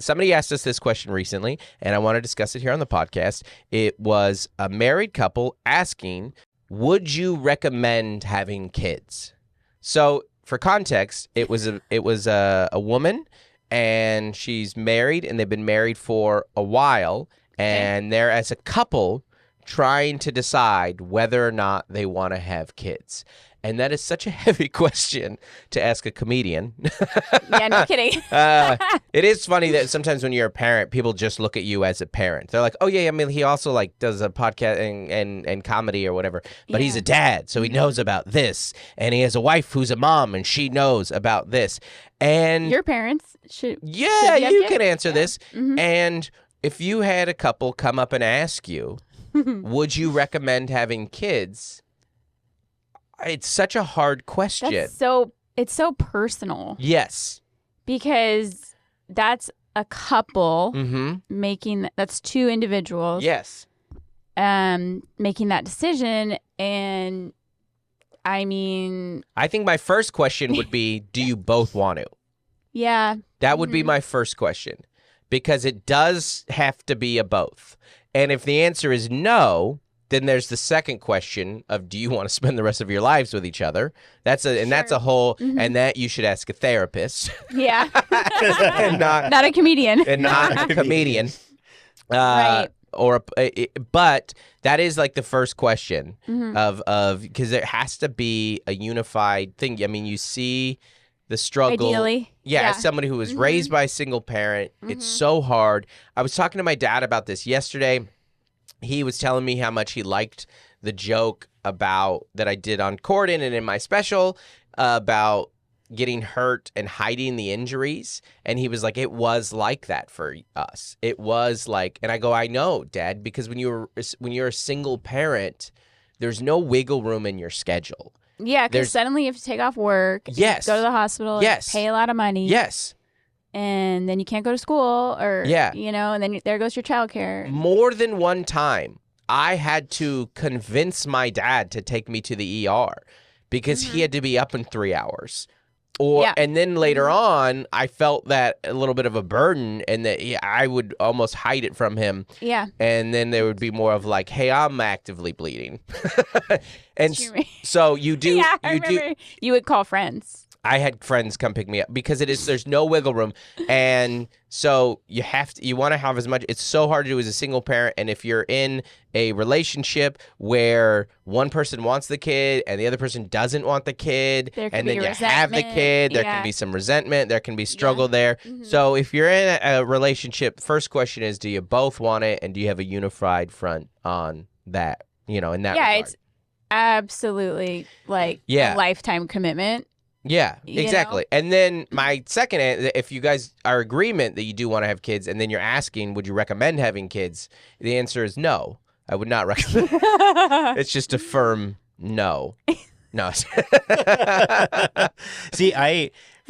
somebody asked us this question recently, and I want to discuss it here on the podcast. It was a married couple asking, would you recommend having kids? So for context, it was a woman, and she's married, and they've been married for a while, and they're as a couple trying to decide whether or not they want to have kids. And that is such a heavy question to ask a comedian. Yeah, no kidding. It is funny that sometimes when you're a parent, people just look at you as a parent. They're like, oh, yeah, I mean, he also like does a podcast and comedy or whatever, but he's a dad, so he knows about this. And he has a wife who's a mom, and she knows about this. And your parents should. Yeah, should you can answer this. And if you had a couple come up and ask you, would you recommend having kids? It's such a hard question. It's so personal. Yes. Because that's a couple making, that's two individuals. Yes. Making that decision. And I mean, I think my first question would be, do you both want to? Yeah. That would be my first question, because it does have to be a both. And if the answer is no, then there's the second question of, do you want to spend the rest of your lives with each other? That's a whole, and that you should ask a therapist. Yeah. And not a comedian. And not a comedian. Right. But that is like the first question of because there has to be a unified thing. I mean, you see the struggle. Ideally. Yeah, as somebody who was raised by a single parent, it's so hard. I was talking to my dad about this yesterday. He was telling me how much he liked the joke about that I did on Corden and in my special about getting hurt and hiding the injuries. And he was like, it was like that for us. It was like, and I go, I know, Dad, because when you're a single parent, there's no wiggle room in your schedule. Yeah, because suddenly you have to take off work. Yes. Go to the hospital. Yes. Pay a lot of money. Yes. And then you can't go to school or, and then there goes your childcare. More than one time, I had to convince my dad to take me to the ER because he had to be up in 3 hours. And then later on, I felt that a little bit of a burden, and that I would almost hide it from him. Yeah. And then there would be more of like, hey, I'm actively bleeding. And so you do. Yeah, I remember you would call friends. I had friends come pick me up because there's no wiggle room. And so you want to have as much. It's so hard to do as a single parent. And if you're in a relationship where one person wants the kid and the other person doesn't want the kid, and then you have the kid, there can be some resentment. There can be struggle there. So if you're in a relationship, first question is, do you both want it? And do you have a unified front on that, in that regard? Yeah, it's absolutely like a lifetime commitment. Yeah, exactly. And then my second, if you guys are agreement that you do want to have kids, and then you're asking, would you recommend having kids? The answer is no. I would not recommend. It's just a firm no. No. See,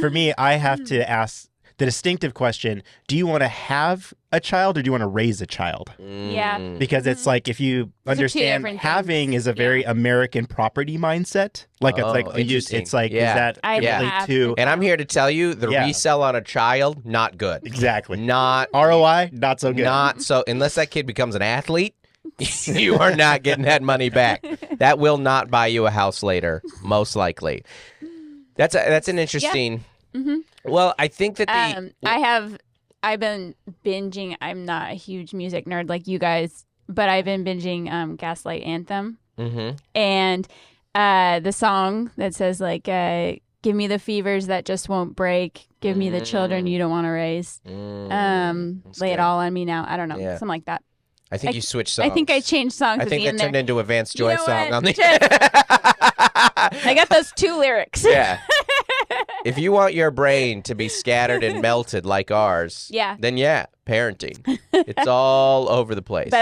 for me, I have to ask the distinctive question, do you want to have a child or do you want to raise a child? Yeah. Because it's like, if you understand, having is a very American property mindset. Like, it's like, is that really too? And I'm here to tell you, the resell on a child, not good. Exactly. Not ROI, not so good. Not so, unless that kid becomes an athlete, you are not getting that money back. That will not buy you a house later, most likely. That's an interesting. Well, I think that I've been binging. I'm not a huge music nerd like you guys, but I've been binging Gaslight Anthem. And the song that says like, give me the fevers that just won't break. Give me the children you don't want to raise. Lay it all on me now. I don't know. Something like that. I think you switched songs. I think I changed songs. I think it turned into a Vance Joy song on the. I got those two lyrics. Yeah. If you want your brain to be scattered and melted like ours, then parenting. It's all over the place. But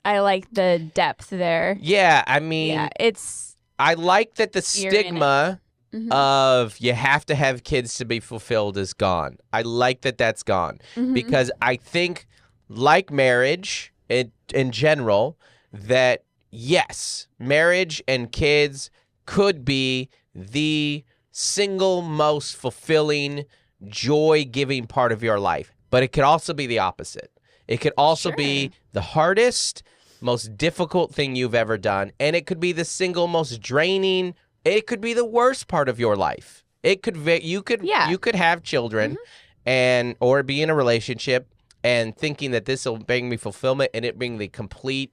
I like the depth there. Yeah, I mean, I like that the stigma of you have to have kids to be fulfilled is gone. I like that that's gone because I think, like marriage in general, that yes, marriage and kids could be the single most fulfilling, joy-giving part of your life. but it could also be the opposite. It could also be the hardest, most difficult thing you've ever done, and it could be the single most draining. It could be the worst part of your life. It could you could have children and or be in a relationship and thinking that this will bring me fulfillment, and it bring the complete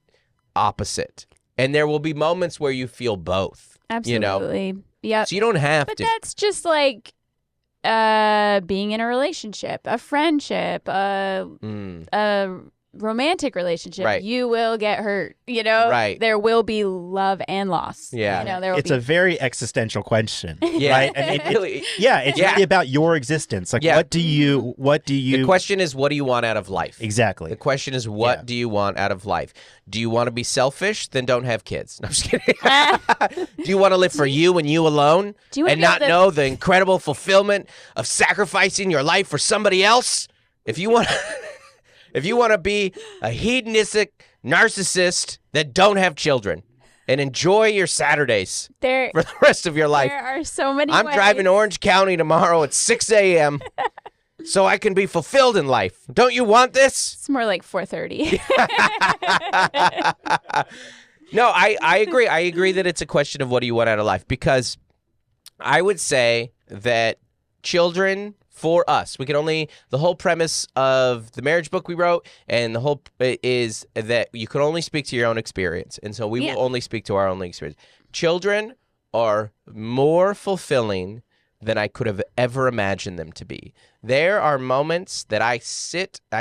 opposite. And there will be moments where you feel both. Absolutely. You know? Yeah. So you don't have to. But that's just like being in a relationship, a friendship, a romantic relationship. Right. You will get hurt. You know, right. There will be love and loss. Yeah. You know, it's a very existential question. Yeah. Right. And it's really about your existence. Like, what do you? The question is, what do you want out of life? Exactly. The question is, what do you want out of life? Do you want to be selfish? Then don't have kids. No, I'm just kidding. Do you want to live for you and you alone and not know the incredible fulfillment of sacrificing your life for somebody else? If you want to be a hedonistic narcissist, then don't have children and enjoy your Saturdays for the rest of your life. There are so many I'm ways. Driving to Orange County tomorrow at 6 a.m. so I can be fulfilled in life. Don't you want this? It's more like 4:30. No, I agree. I agree that it's a question of what do you want out of life, because I would say that children, for us, the whole premise of the marriage book we wrote and the whole is that you can only speak to your own experience. And so we will only speak to our own experience. Children are more fulfilling than I could have ever imagined them to be. There are moments that I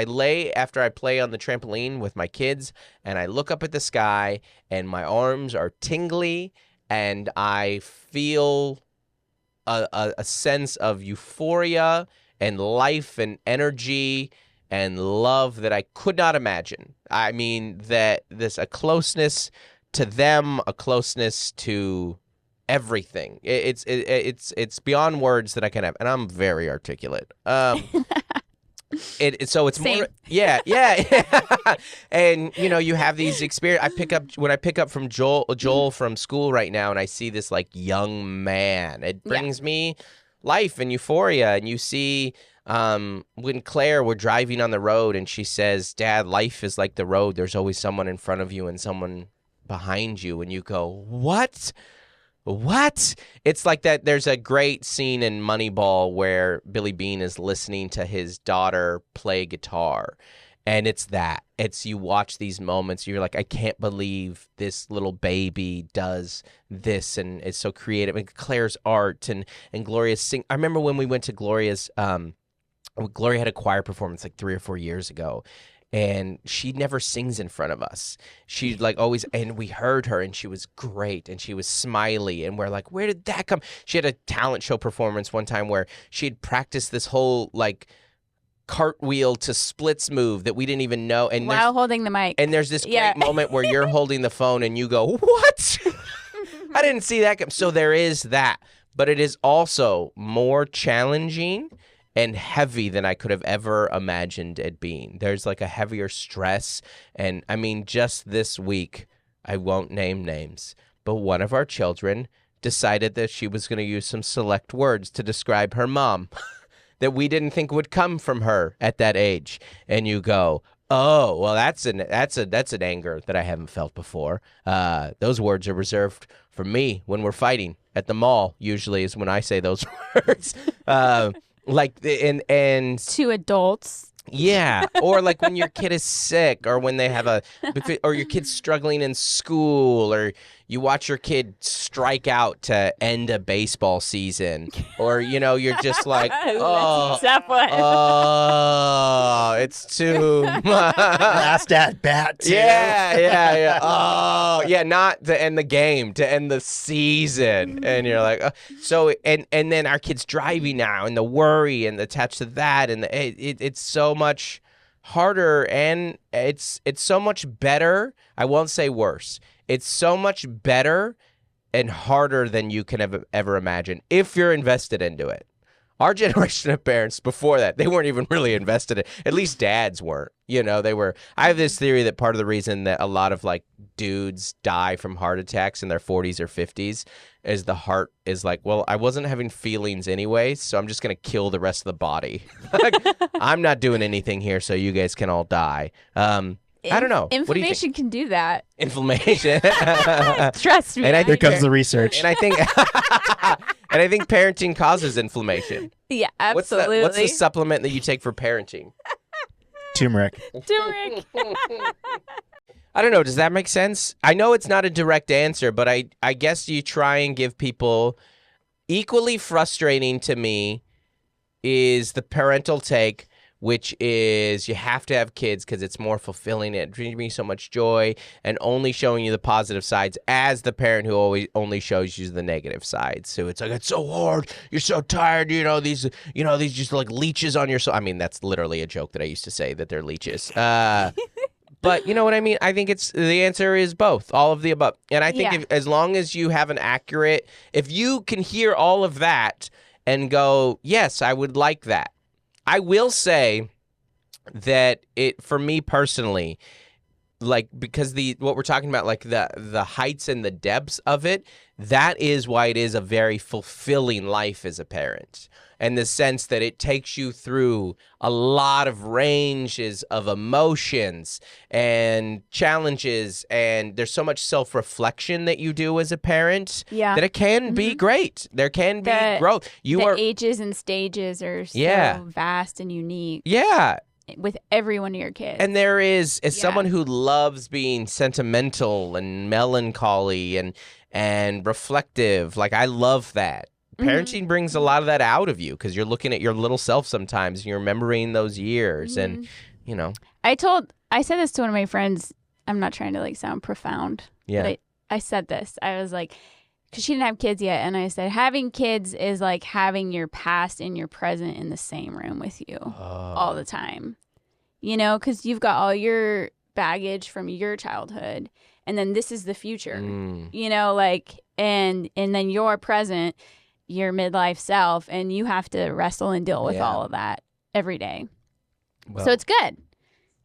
lay after I play on the trampoline with my kids, and I look up at the sky, and my arms are tingly, and I feel a sense of euphoria and life and energy and love that I could not imagine. I mean, that there's a closeness to them, a closeness to everything. It's beyond words that I can have, and I'm very articulate. So it's Same. more, yeah. And you have these experience. I pick up from Joel from school right now, and I see this like young man. It brings me life and euphoria. And you see when Claire, we're driving on the road, and she says, "Dad, life is like the road. There's always someone in front of you and someone behind you," and you go, "What?" It's like that. There's a great scene in Moneyball where Billy Bean is listening to his daughter play guitar. And it's you watch these moments, you're like, I can't believe this little baby does this, and it's so creative. And Claire's art and Gloria's sing. I remember when we went to Gloria's, Gloria had a choir performance like 3 or 4 years ago. And she never sings in front of us. She like always, and we heard her, and she was great, and she was smiley, and we're like, where did that come? She had a talent show performance one time where she had practiced this whole like cartwheel to splits move that we didn't even know. And while holding the mic. And there's this great moment where you're holding the phone, and you go, what? I didn't see that come. So there is that, but it is also more challenging and heavy than I could have ever imagined it being. There's like a heavier stress. And I mean, just this week, I won't name names, but one of our children decided that she was going to use some select words to describe her mom that we didn't think would come from her at that age. And you go, oh, well, that's an anger that I haven't felt before. Those words are reserved for me when we're fighting at the mall, usually is when I say those words. Like and to adults. Yeah, or like when your kid is sick, or when they have or your kid's struggling in school, or you watch your kid strike out to end a baseball season, or you're just like, oh, it's too much. Last at bat, too. Yeah. Oh, yeah, not to end the game, to end the season, and you're like, so, and then our kid's driving now, and the worry and attached to that, and it's so much harder, and it's so much better. I won't say worse. It's so much better and harder than you can ever imagine if you're invested into it. Our generation of parents before that, they weren't even really invested in, at least dads weren't. They were. I have this theory that part of the reason that a lot of like dudes die from heart attacks in their 40s or 50s is the heart is like, well, I wasn't having feelings anyway, so I'm just going to kill the rest of the body. I'm not doing anything here, so you guys can all die. I don't know. Inflammation can do that. Inflammation. Trust me. And here comes the research. And I think parenting causes inflammation. Yeah, absolutely. What's the supplement that you take for parenting? Turmeric. I don't know. Does that make sense? I know it's not a direct answer, but I guess you try and give people equally frustrating to me is the parental take, which is you have to have kids because it's more fulfilling. It brings me so much joy, and only showing you the positive sides as the parent who always only shows you the negative sides. So it's like, it's so hard. You're so tired. These just like leeches on your soul. I mean, that's literally a joke that I used to say, that they're leeches. But you know what I mean? I think the answer is both, all of the above. And I think as long as you have an accurate, if you can hear all of that and go, yes, I would like that. I will say that for me personally, like, because what we're talking about, like the heights and the depths of it, that is why it is a very fulfilling life as a parent. And the sense that it takes you through a lot of ranges of emotions and challenges, and there's so much self-reflection that you do as a parent that it can be great. There can be growth. The ages and stages are so vast and unique. Yeah. With every one of your kids. And there is, as someone who loves being sentimental and melancholy and reflective, like I love that. Parenting brings a lot of that out of you because you're looking at your little self sometimes and you're remembering those years and, I said this to one of my friends. I'm not trying to like sound profound. Yeah. But I said this. I was like, because she didn't have kids yet. And I said, having kids is like having your past and your present in the same room with you all the time. Because you've got all your baggage from your childhood. And then this is the future, and then your present, your midlife self, and you have to wrestle and deal with all of that every day. Well, so it's good.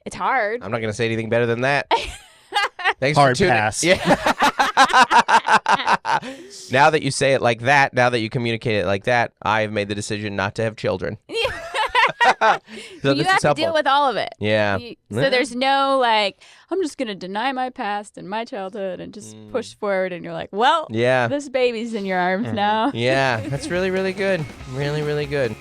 It's hard. I'm not going to say anything better than that. Thanks hard for tuning. Pass. Yeah. Now that you say it like that, now that you communicate it like that, I have made the decision not to have children. So you have to deal with all of it. Yeah. So there's no like, I'm just going to deny my past and my childhood and just push forward. And you're like, well, this baby's in your arms now. Yeah. That's really, really good. Really, really good.